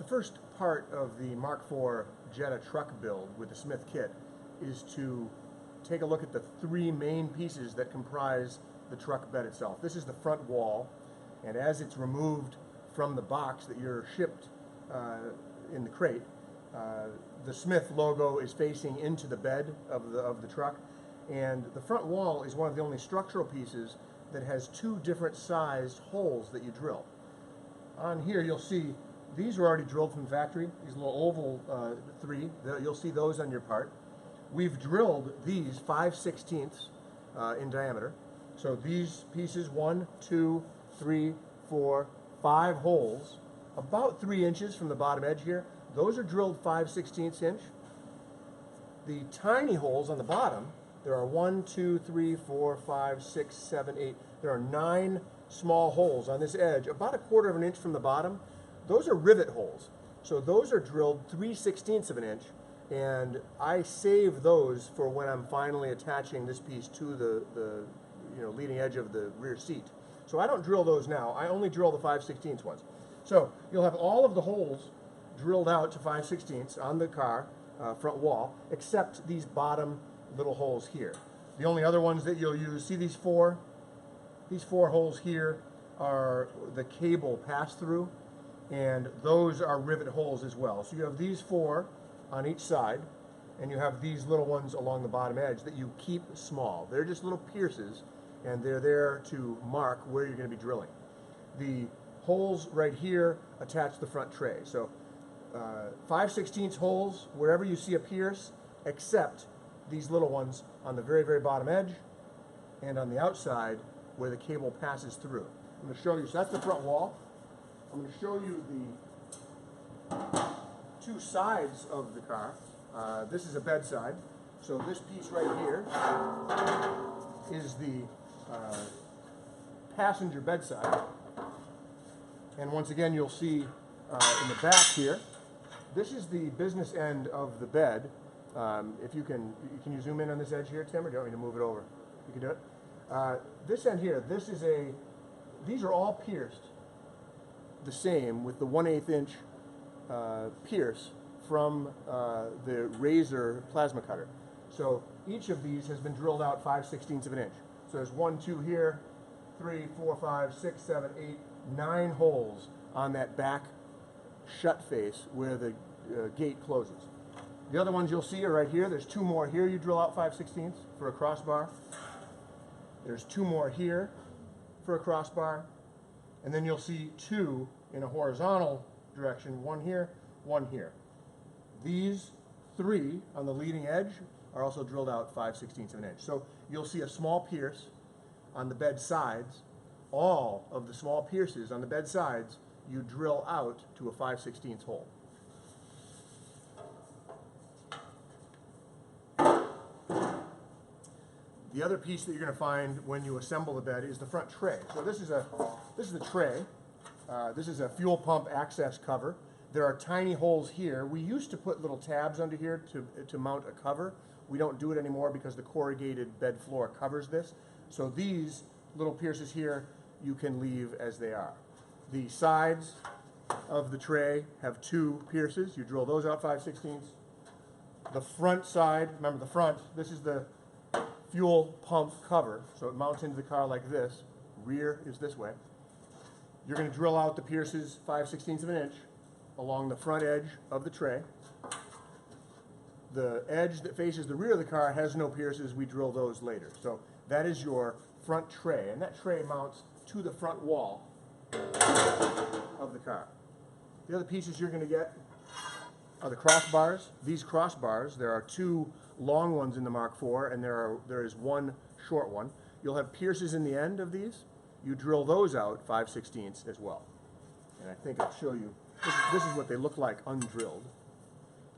first part of the Mark IV Jetta truck build with the Smyth kit is to take a look at the three main pieces that comprise the truck bed itself. This is the front wall, and as it's removed from the box that you're shipped in the crate, the Smyth logo is facing into the bed of the truck, and the front wall is one of the only structural pieces that has two different sized holes that you drill. On here you'll see these are already drilled from the factory, these little oval three, you'll see those on your part. We've drilled these 5/16 in diameter. So these pieces, 1, 2, 3, 4, 5 holes, about 3 inches from the bottom edge here. Those are drilled 5/16 inch. The tiny holes on the bottom, there are 1, 2, 3, 4, 5, 6, 7, 8. There are 9 small holes on this edge, about 1/4 of an inch from the bottom. Those are rivet holes. So those are drilled 3/16 of an inch, and I save those for when I'm finally attaching this piece to the leading edge of the rear seat. So I don't drill those now. I only drill the 5/16 ones. So you'll have all of the holes drilled out to 5/16 on the car front wall, except these bottom little holes here. The only other ones that you'll use, see these four holes here are the cable pass-through, and those are rivet holes as well. So you have these 4 on each side, and you have these little ones along the bottom edge that you keep small. They're just little pierces, and they're there to mark where you're going to be drilling. The holes right here attach the front tray. So 5/16 holes wherever you see a pierce, except these little ones on the very, very bottom edge and on the outside where the cable passes through. I'm going to show you. So that's the front wall. I'm going to show you the 2 sides of the car. This is a bedside. So this piece right here is the passenger bedside. And once again, you'll see in the back here, this is the business end of the bed. If you can you zoom in on this edge here, Tim, or do you want me to move it over? You can do it. This end here, these are all pierced the same with the 1/8 inch pierce from the razor plasma cutter. So each of these has been drilled out 5/16 of an inch. So there's 1, 2 here, 3, 4, 5, 6, 7, 8, 9 holes on that back shut face where the gate closes. The other ones you'll see are right here. There's 2 more here you drill out 5/16 for a crossbar. There's 2 more here for a crossbar. And then you'll see 2 in a horizontal direction, 1 here, 1 here. These 3 on the leading edge are also drilled out 5/16 of an inch. So you'll see a small pierce on the bed sides. All of the small pierces on the bed sides you drill out to a 5/16 hole. The other piece that you're going to find when you assemble the bed is the front tray. So this is the tray. This is a fuel pump access cover. There are tiny holes here. We used to put little tabs under here to mount a cover. We don't do it anymore because the corrugated bed floor covers this. So these little pierces here you can leave as they are. The sides of the tray have 2 pierces. You drill those out 5/16. The front side, remember the front, this is the fuel pump cover, so it mounts into the car like this. Rear is this way. You're going to drill out the pierces 5/16 of an inch along the front edge of the tray. The edge that faces the rear of the car has no pierces. We drill those later. So that is your front tray, and that tray mounts to the front wall of the car. The other pieces you're going to get are the crossbars. These crossbars, there are 2 long ones in the Mark IV, and there is 1 short one. You'll have pierces in the end of these. You drill those out 5/16 as well. And I think I'll show you. This is what they look like undrilled.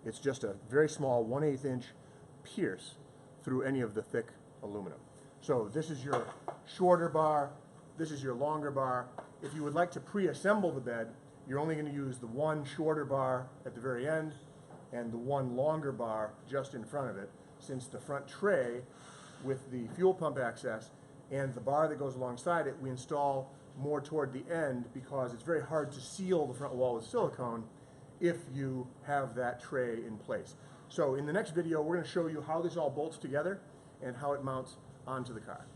It's just a very small 1/8 inch pierce through any of the thick aluminum. So this is your shorter bar. This is your longer bar. If you would like to pre-assemble the bed, you're only going to use the 1 shorter bar at the very end and the 1 longer bar just in front of it, since the front tray with the fuel pump access and the bar that goes alongside it we install more toward the end because it's very hard to seal the front wall with silicone, if you have that tray in place. So in the next video, we're going to show you how this all bolts together and how it mounts onto the car.